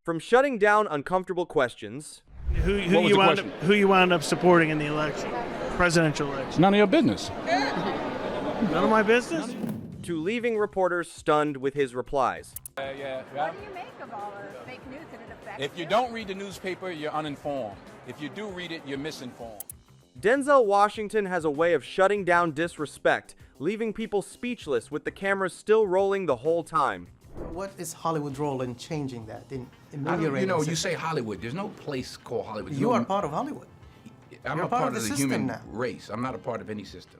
From shutting down uncomfortable questions, Who you wound up supporting in the election, presidential election? None of your business. None of my business. to leaving reporters stunned with his replies. What do you make of all the fake news and it affects If you don't read the newspaper, you're uninformed. If you do read it, you're misinformed. Denzel Washington has a way of shutting down disrespect, leaving people speechless with the cameras still rolling the whole time. What is Hollywood's role in changing that, in You ameliorating know, the you system? say Hollywood. There's no place called Hollywood. You are part of Hollywood. I'm You're a part of the system human now. race. I'm not a part of any system.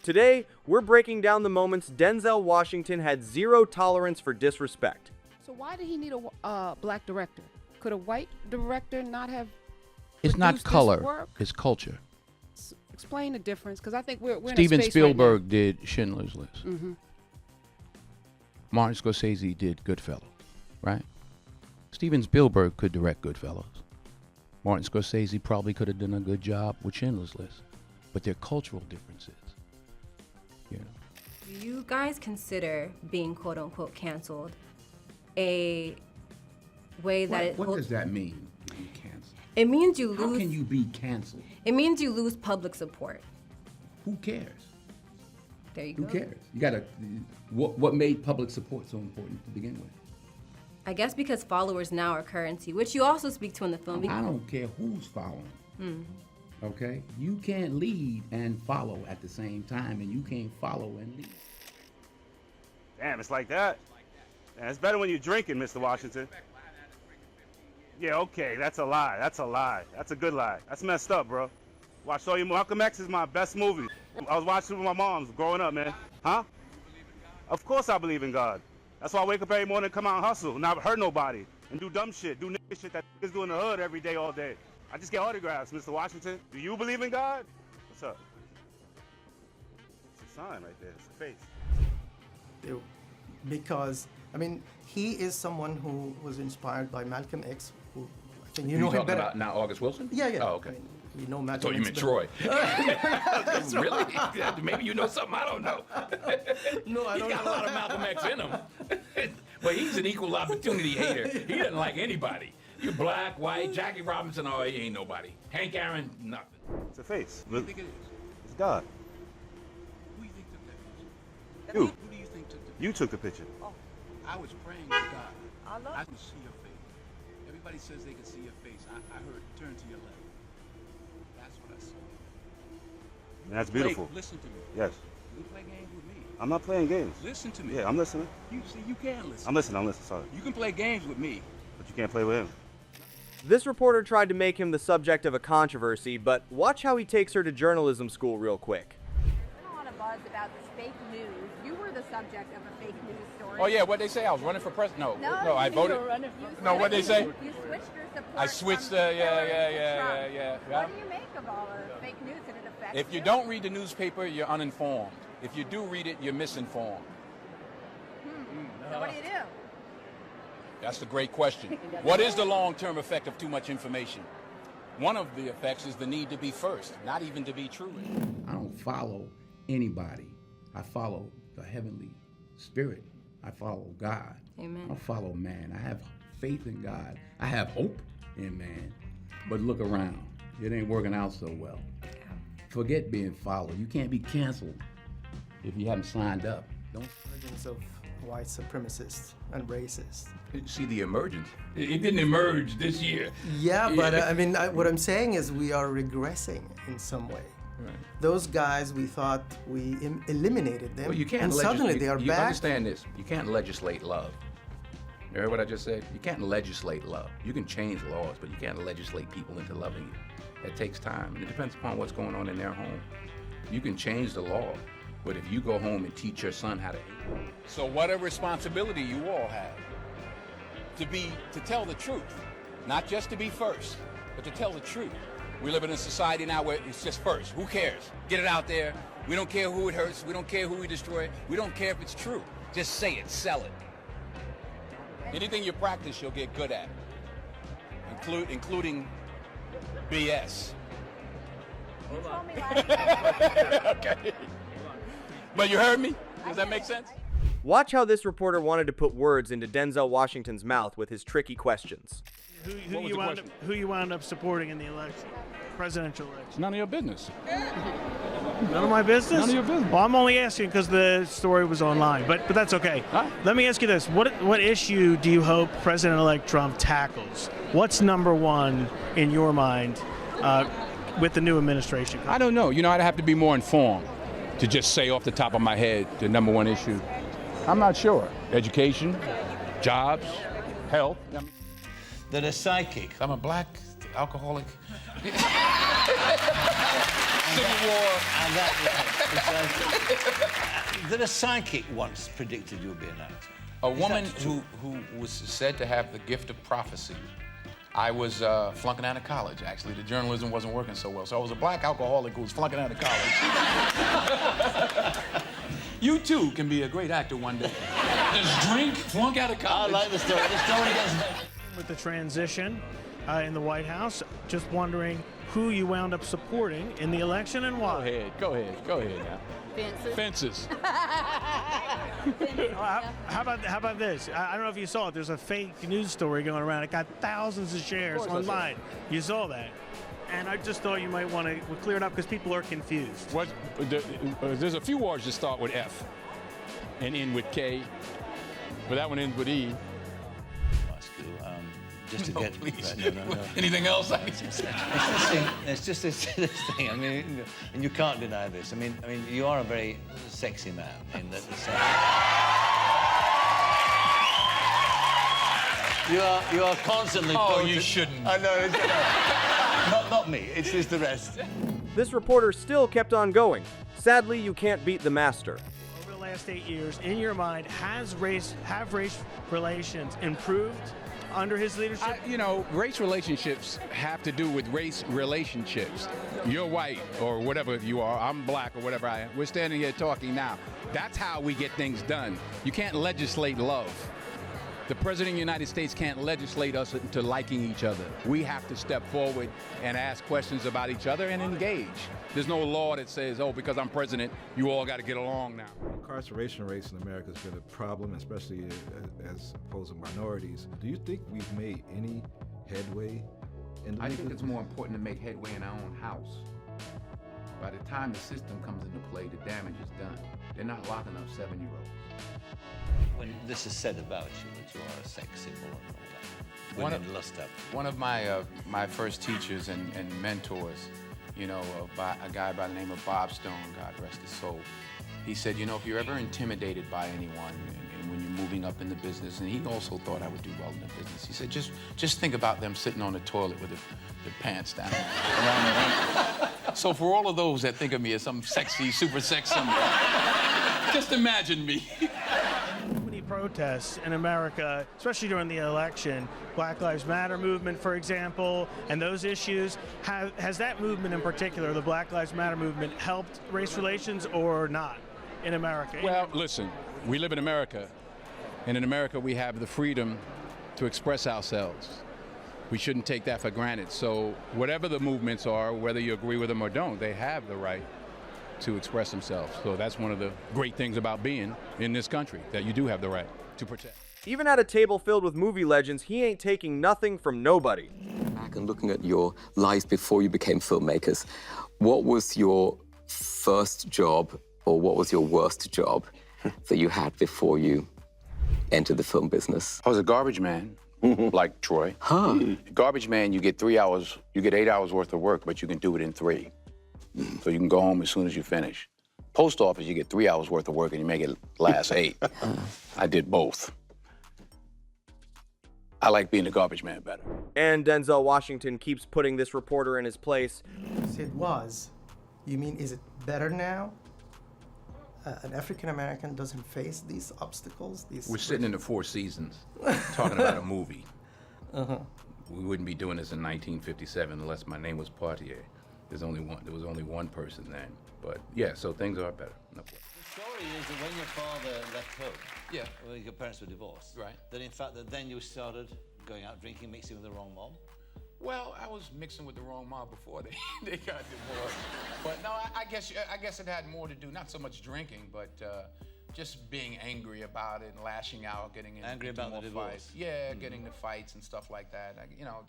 Today, we're breaking down the moments Denzel Washington had zero tolerance for disrespect. So why did he need a black director? Could a white director not have? It's not produced this color, work? it's culture. Explain the difference, because I think we're in Steven a space Spielberg right did Schindler's List. now. Martin Scorsese did Goodfellas, right? Steven Spielberg could direct Goodfellas. Martin Scorsese probably could have done a good job with Schindler's List. But they're cultural differences. You know. Do you guys consider being quote unquote canceled a way that What does that mean? Being canceled? it means you How lose can you be canceled? it means you lose public support. Who cares? There you Who go. cares? You gotta. What made public support so important to begin with? I guess because followers now are currency, which you also speak to in the film. I don't care who's following. Okay? You can't lead and follow at the same time, and you can't follow and lead. Damn, it's like that. Yeah, it's better when you're drinking, Mr. Washington. Yeah, okay, that's a lie. That's a lie. That's a good lie. That's messed up, bro. Watched all your Malcolm X is my best movie. I was watching it with my moms growing up, man. Huh? Of course I believe in God. That's why I wake up every morning and come out and hustle, not hurt nobody, and do dumb shit, do nigga shit that niggas do in the hood every day, all day. I just get autographs, Mr. Washington. Do you believe in God? What's up? It's a sign right there. It's a face. Because, I mean, he is someone who was inspired by Malcolm X, who I think you Who know you him talking better. about now, August Wilson? Yeah, yeah. Oh, okay. I mean, you know I Malcolm thought you X meant better. Troy. Really? Maybe you know something I don't know. No, I don't He's got a lot of Malcolm X in him. But he's an equal opportunity hater. He doesn't like anybody. You black, white, Jackie Robinson, oh, he ain't nobody. Hank Aaron, nothing. It's a face. Who do you think it is? It's God. Who do you think took that picture? You. Who do you think took the picture? You took the picture. Oh, I was praying to God. I I can see your face. Everybody says they can see your face. I heard turn to your left. That's what I saw. And that's beautiful. Listen to me. Yes. You can play games with me. I'm not playing games. Listen to me. Yeah, I'm listening. You see, you can listen. I'm listening. Sorry. You can play games with me. But you can't play with him. This reporter tried to make him the subject of a controversy, but watch how he takes her to journalism school real quick. There's been a lot of buzz about this fake news. You were the subject of a fake news story. Oh yeah, what'd they say? I was running for president. No, I you voted. were running for No, what'd they say? You switched your support. I switched from yeah. Hillary to Trump. What do you make of all the fake news and it affects If you don't read the newspaper, you're uninformed. If you do read it, you're misinformed. So what do you do? That's the great question. What is the long-term effect of too much information? One of the effects is the need to be first, not even to be true. I don't follow anybody. I follow the heavenly spirit. I follow God. Amen. I don't follow man. I have faith in God. I have hope in man. But look around. It ain't working out so well. Forget being followed. You can't be canceled if you haven't signed up. Don't Emergence of white supremacists and racists. see the emergence. It didn't emerge this year. Yeah, but I mean, what I'm saying is we are regressing in some way. Right. Those guys, we thought we eliminated them, Well, you can't and suddenly legislate. they are You back. understand this? You can't legislate love. You heard what I just said? You can't legislate love. You can change laws, but you can't legislate people into loving you. It takes time, and it depends upon what's going on in their home. You can change the law, but if you go home and teach your son how to hate. So what a responsibility you all have to tell the truth, not just to be first, but to tell the truth. We live in a society now where it's just first. Who cares? Get it out there. We don't care who it hurts. We don't care who we destroy. We don't care if it's true. Just say it, sell it. Anything you practice, you'll get good at, including BS. You told me last night. Okay. But you heard me? Does that make sense? Watch how this reporter wanted to put words into Denzel Washington's mouth with his tricky questions. Who you wound up supporting in the election, presidential election? None of your business. None of my business? None of your business. Well, I'm only asking because the story was online, but that's okay. Huh? Let me ask you this. What issue do you hope President-elect Trump tackles? What's number one in your mind with the new administration? I don't know. You know, I'd have to be more informed to just say off the top of my head the number one issue. I'm not sure. Education, jobs, health. That are psychic. I'm a black alcoholic. Civil War. And that a psychic once predicted you would be an actor. A woman who was said to have the gift of prophecy. I was flunking out of college, actually. The journalism wasn't working so well. So I was a black alcoholic who was flunking out of college. You, too, can be a great actor one day. Just drink, flunk out of college. I like the story. The story gets... With the transition in the White House, just wondering who you wound up supporting in the election and why. Go ahead now. Fences. How about this? I don't know if you saw it. There's a fake news story going around. It got thousands of shares online. You saw that. And I just thought you might want to clear it up because people are confused. There's a few words that start with F and end with K, but that one ends with E. Just to No, get... please. No. Anything else? It's just this thing. I mean, and you can't deny this. I mean, you are a very sexy man in that you are constantly. Oh, you shouldn't. I know. Not me. It's just the rest. This reporter still kept on going. Sadly, you can't beat the master. Over the last 8 years, in your mind, have race relations improved under his leadership? Race relationships have to do with race relationships. You're white or whatever you are, I'm black or whatever I am. We're standing here talking now. That's how we get things done. You can't legislate love. The President of the United States can't legislate us into liking each other. We have to step forward and ask questions about each other and engage. There's no law that says, oh, because I'm president, you all got to get along now. Incarceration rates in America has been a problem, especially as opposed to minorities. Do you think we've made any headway in the I think it's more important to make headway in our own house. By the time the system comes into play, the damage is done. They're not locking up 7-year-olds. When this is said about you, that you are a sex symbol and all that, women lust after you. One of my first teachers and mentors, a guy by the name of Bob Stone, God rest his soul, he said, if you're ever intimidated by anyone and when you're moving up in the business, and he also thought I would do well in the business, he said, just think about them sitting on the toilet with their pants down around their ankles. So for all of those that think of me as some sexy, super sex symbol, just imagine me. Many protests in America, especially during the election, Black Lives Matter movement, for example, and those issues. Has that movement in particular, the Black Lives Matter movement, helped race relations or not in America? Well, listen, we live in America, and in America we have the freedom to express ourselves. We shouldn't take that for granted. So whatever the movements are, whether you agree with them or don't, they have the right to express themselves. So that's one of the great things about being in this country, that you do have the right to protect. Even at a table filled with movie legends, he ain't taking nothing from nobody. Back and looking at your lives before you became filmmakers, what was your first job or what was your worst job that you had before you entered the film business? I was a garbage man, like Troy. Huh. Garbage man, you get 8 hours worth of work, but you can do it in 3. So you can go home as soon as you finish. Post office, you get 3 hours worth of work and you make it last 8. I did both. I like being a garbage man better. And Denzel Washington keeps putting this reporter in his place. It was. You mean, is it better now? An African American doesn't face these obstacles? We're sitting in the Four Seasons talking about a movie. We wouldn't be doing this in 1957 unless my name was Poitier. There was only one person then. But yeah, so things are better. No question. The story is that when your father left home, yeah, when your parents were divorced, right, that in fact that then you started going out drinking, mixing with the wrong mom. Well, I was mixing with the wrong mob before they got divorced. But no, I guess it had more to do, not so much drinking, but just being angry about it and lashing out, getting Angry into about more the divorce. fights. Yeah, getting into fights and stuff like that.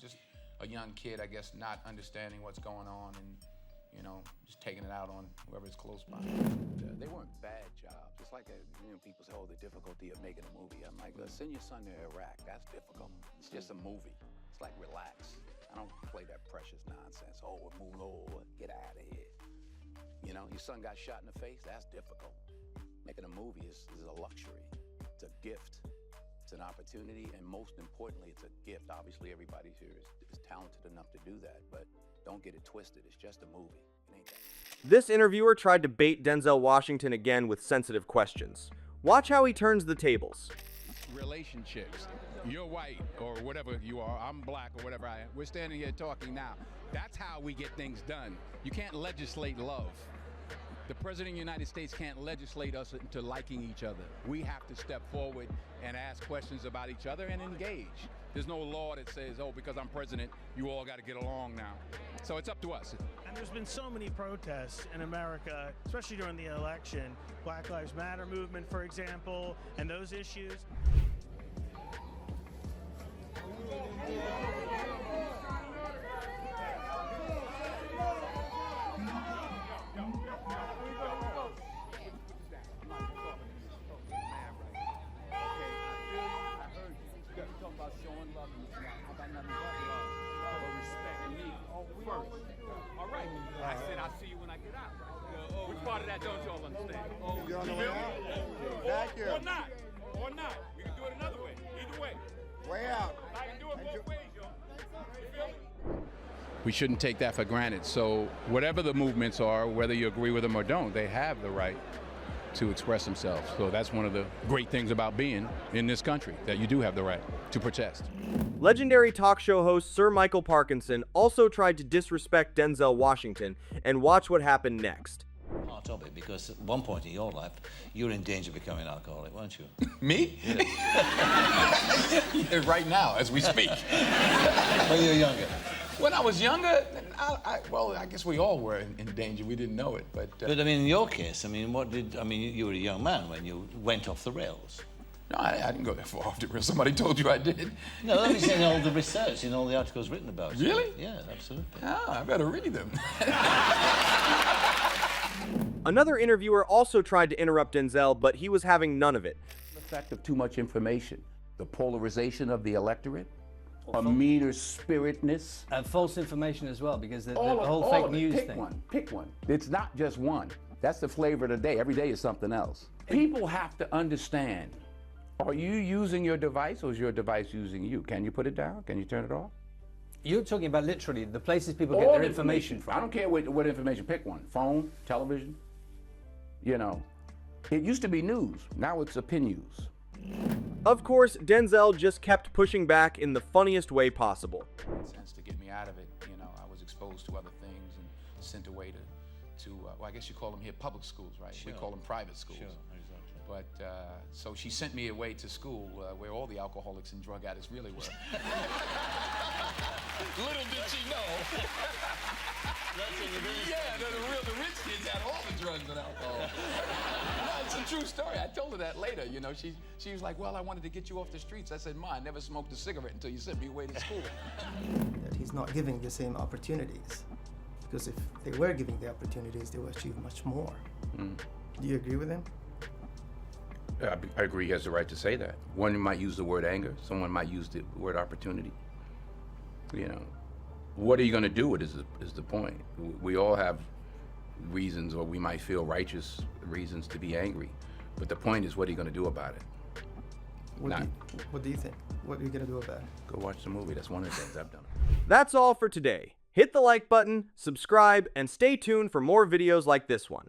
Just a young kid, I guess, not understanding what's going on and, just taking it out on whoever's close by. They weren't bad jobs. It's like people say, oh, the difficulty of making a movie. I'm like, send your son to Iraq. That's difficult. It's just a movie. It's like, relax. I don't play that precious nonsense. Oh, move over, get out of here. Your son got shot in the face. That's difficult. Making a movie is a luxury. It's a gift. It's an opportunity, and most importantly, it's a gift. Obviously, everybody here is talented enough to do that, but don't get it twisted. It's just a movie. It ain't that. This interviewer tried to bait Denzel Washington again with sensitive questions. Watch how he turns the tables. Relationships. You're white or whatever you are. I'm black or whatever I am. We're standing here talking now. That's how we get things done. You can't legislate love. The President of the United States can't legislate us into liking each other. We have to step forward and ask questions about each other and engage. There's no law that says, oh, because I'm president, you all got to get along now. So it's up to us. And there's been so many protests in America, especially during the election. Black Lives Matter movement, for example, and those issues. All right. I said I'll see you when I get out. Which part of that don't y'all understand? You're on the way out? Thank you. Or not. Or not. We can do it another way. Either way. Way out. I can do it both ways, y'all. You feel me? We shouldn't take that for granted. So whatever the movements are, whether you agree with them or don't, they have the right to express themselves. So that's one of the great things about being in this country, that you do have the right to protest. Legendary talk show host Sir Michael Parkinson also tried to disrespect Denzel Washington, and watch what happened next. Part of it, because at one point in your life, you were in danger of becoming an alcoholic, weren't you? Me? Yeah. Yeah, right now, as we speak. When you were younger. When I was younger, I guess we all were in danger. We didn't know it, but I mean, in your case, you were a young man when you went off the rails. No, I didn't go that far off the rails. Somebody told you I did. No, I'm saying all the research, in all the articles written about you. Really? Yeah, absolutely. Oh, I better read them. Another interviewer also tried to interrupt Denzel, but he was having none of it. The effect of too much information, the polarization of the electorate, a meaner spiritedness. And false information as well, because the whole fake news thing. Pick one. It's not just one. That's the flavor of the day. Every day is something else. People have to understand, are you using your device or is your device using you? Can you put it down? Can you turn it off? You're talking about literally the places people get their information from. I don't care what information. Pick one. Phone, television. It used to be news. Now it's opinions. Of course, Denzel just kept pushing back in the funniest way possible. Sense to get me out of it, I was exposed to other things and sent away to I guess you call them here public schools, right? Sure. We call them private schools. Sure, exactly. But so she sent me away to school where all the alcoholics and drug addicts really were. Little did she know. Yeah, the rich kids had all the drugs and alcohol. No, it's a true story. I told her that later. She was like, well, I wanted to get you off the streets. I said, Ma, I never smoked a cigarette until you sent me away to school. That he's not giving the same opportunities. Because if they were giving the opportunities, they would achieve much more. Do you agree with him? I agree he has the right to say that. One might use the word anger. Someone might use the word opportunity. What are you going to do with it is the point. We all have reasons, or we might feel righteous reasons to be angry. But the point is, what are you going to do about it? What do you think? What are you going to do about it? Go watch the movie. That's one of the things I've done. That's all for today. Hit the like button, subscribe, and stay tuned for more videos like this one.